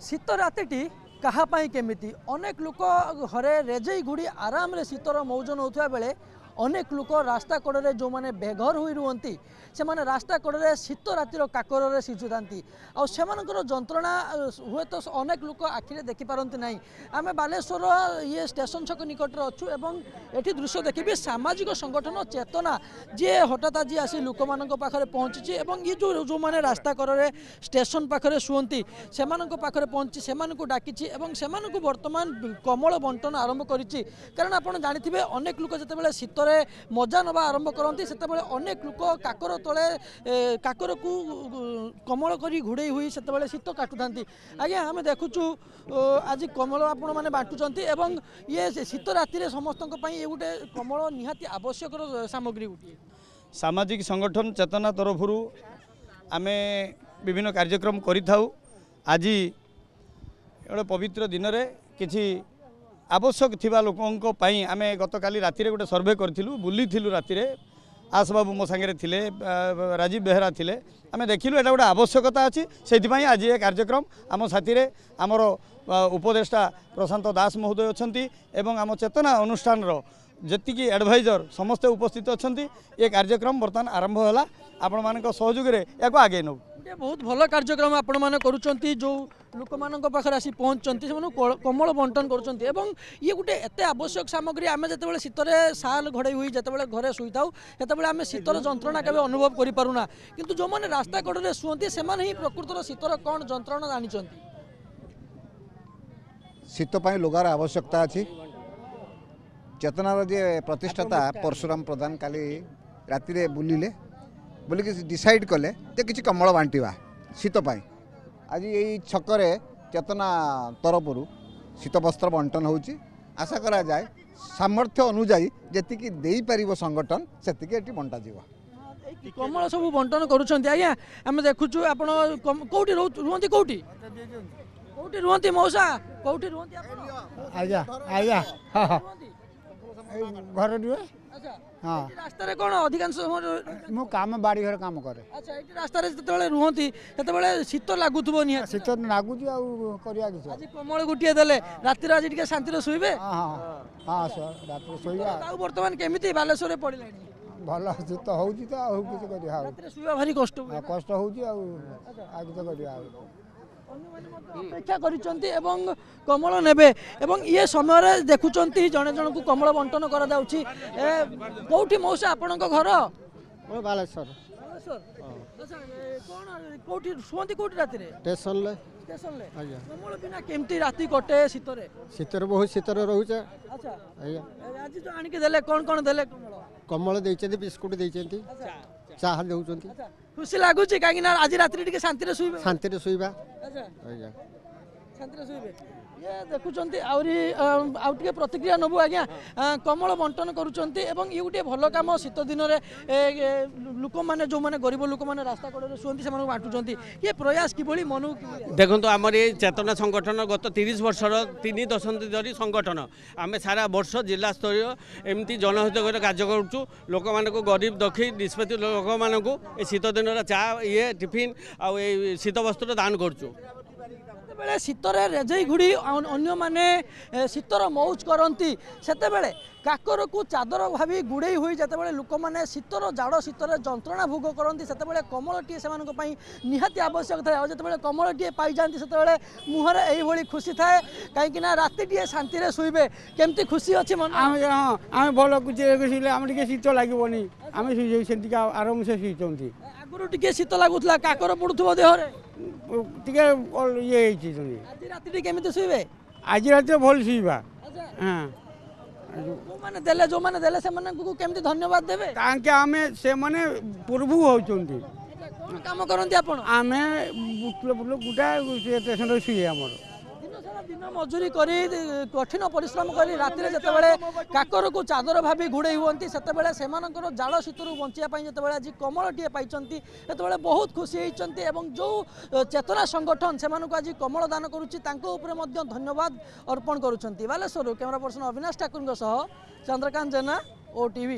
शीत राति कहापाई केमिति अनेक लोक घरे रेजई घुड़ी आराम रे शीतर मौज नौथुआ बेले अनेक लोक रास्ता कड़े जो मैंने बेघर हुई रुहंती से माने रास्ता कड़े शीत रातिर काकर सिझुता आर जंत्रणा हुए तो अनेक लोक आखिरे देखिपारती ना आम बालेश्वर ये स्टेशन छक निकट अच्छु एवं एठी दृश्य देखिए सामाजिक संगठन चेतना जी हठात आज आसी लोक पाखे पहुँची ये जो मैंने रास्ता कड़े स्टेशन पाखे शुअंती से पाखे पहुँची से डाकी बर्तमान कमल बंटन आरंभ करी कारण आप जानते अनेक लोक जिते शीत मजा नवा आरंभ करती से अनेक लोक काकर तले काकर को कमल करी घुड़े हुई से शीत काटुता आज्ञा आम देखुचु आज कमल आपण मैंने बांटुंट एवं ये शीत राति समस्त ये गोटे कमल निहाती आवश्यक सामग्री गोटे सामाजिक संगठन चेतना तरफ आम विभिन्न कार्यक्रम करिथाउ आज गोटे पवित्र दिन में किसी आवश्यक थिबा लोकों पाई आम गतकाली राति गोटे सर्वे करूँ बुली राति आस बाबू मो सांगे थिले राजीव बेहरा थिले आम देखिलु एटा गोटे आवश्यकता अच्छी से आज ये कार्यक्रम आम साथी आमर उपदेष्टा प्रशांत दास महोदय अच्छा एवं आम चेतना अनुष्ठान जी एडभाइजर समस्ते उपस्थित अच्छा ये कार्यक्रम बर्तमान आरंभ है आपण मान सहयोग या आगे नौ बहुत भल कार्यक्रम आपण मैंने करुँच जो लोक मान पाखे आसी पहुँचती से कमल बंटन कर ये गोटे एत आवश्यक सामग्री आम जो शीतर साल घड़े हुई जिते घरे शुई था आम शीतर जंत्रणा केवे अनुभव करूना किंतु जो मैंने रास्ता कड़े शुअंती से प्रकृतर शीतर कौन जंत्रणा जानी शीतपाई लुगार आवश्यकता अच्छी चेतनार जे प्रतिष्ठाता परशुराम प्रधान काली राति बुलिले बोलिक डिसाइड कले तो किसी कमल बांटा शीतपाई आज यही छकरे चेतना तरफ शीत वस्त्र बंटन होची आशा करा जाए सामर्थ्य अनुजाई जी दे पार संगठन से बंटा जीव कमल सब बंटन करुँच आज्ञा आम देखुचु आप कौटी रुहति कौटी कौटी रुहति मौसा कौटी रुहति आज्ञा आज्ञा घर रुहे हाँ रास्ता कौन अधिकांश मु काम बाड़ी घर काम करे अच्छा ये रास्ता जो रुहति से शीत लगुव नि शीत लगुच आज कमल गोटे देले रातिर आज टे शांति शुवे हाँ हाँ रात शोवा बर्तमान केमी बालेश्वर पड़ा भल शीत हो शुवा भारी कष्ट कष्ट हो अपेक्षा करिसें कमल नेबे एवं ये समय देखुंट जड़े जन को कमल बंटन करा कौटी मौसा आपण घर बालेश्वर कौटी शुअंती कौटी राति स्टेशन कमल बिना केमती राति कटे शीतर बहुत शीतर रोचे अच्छा आज जो आनिक देले कौन देले कमल देइछन्ती बिस्कुट देइछन्ती चाह देउछन्ती खुशी लगुच कहीं आज रात्रि टे शांति शांति शुवा शांति शुवे ये देखुंट आउटे प्रतिक्रिया नबू आज्ञा कमल बंटन करुँच ये गोटे भल कम शीत दिन में लोक मैंने जो मैंने गरीब लोक मैंने रास्ता कड़े शुअंती से बांटुंट ये प्रयास कि मन देखो आम ये चेतना संगठन गत 30 वर्षर 3 दशंधि धरी संगठन आम सारा वर्ष जिला स्तरीय एमती जनहित कार्य करुँ लोक मान गरीब दुखी निष्पत्ति लोक मान शीत दिन चा ये टिफिन आ शीत वस्त्र दान करुँ बेले शीतर रेजई घुड़ी अन्य माने शीतर मौज करती से काकर को चादर भावी गुड़े हुई जिते लोक मैंने शीतर जाड़ शीतर जंत्रणा भोग करती से कमल टी से निहाती आवश्यक थाए जो कमल टी पाई जाती से मुहर यही खुशी थाए कहीं राति शांति शुवे केमती खुशी अच्छी मन आम भल कुछ आम शीत लगे आम शुई आराम से शुई आगुरी टे शीत लगुला काकर पड़ुव देहरे ये राति केमी शुवे आज रात भल शुवा हाँ मैंने देले जो मैंने देले से केमती धन्यवाद देबे तांके आमे से माने प्रभु होचंती काम करंती आपण आमे बुटलो बुटलो गुटा स्टेशन शुए हमर दिन मजूरी करी कठिन परिश्रम करी राति जिते काकर को चादर भावी घुड़े हुंती से जाड़ शीतर बचाई जिते आज कमल टी पाई से बहुत खुशी होती जो चेतना संगठन से आज कमल दान करुच्ची धन्यवाद अर्पण करुँच बालेश्वर कैमरा पर्सन अविनाश ठाकुर चंद्रकांत जेना OTV।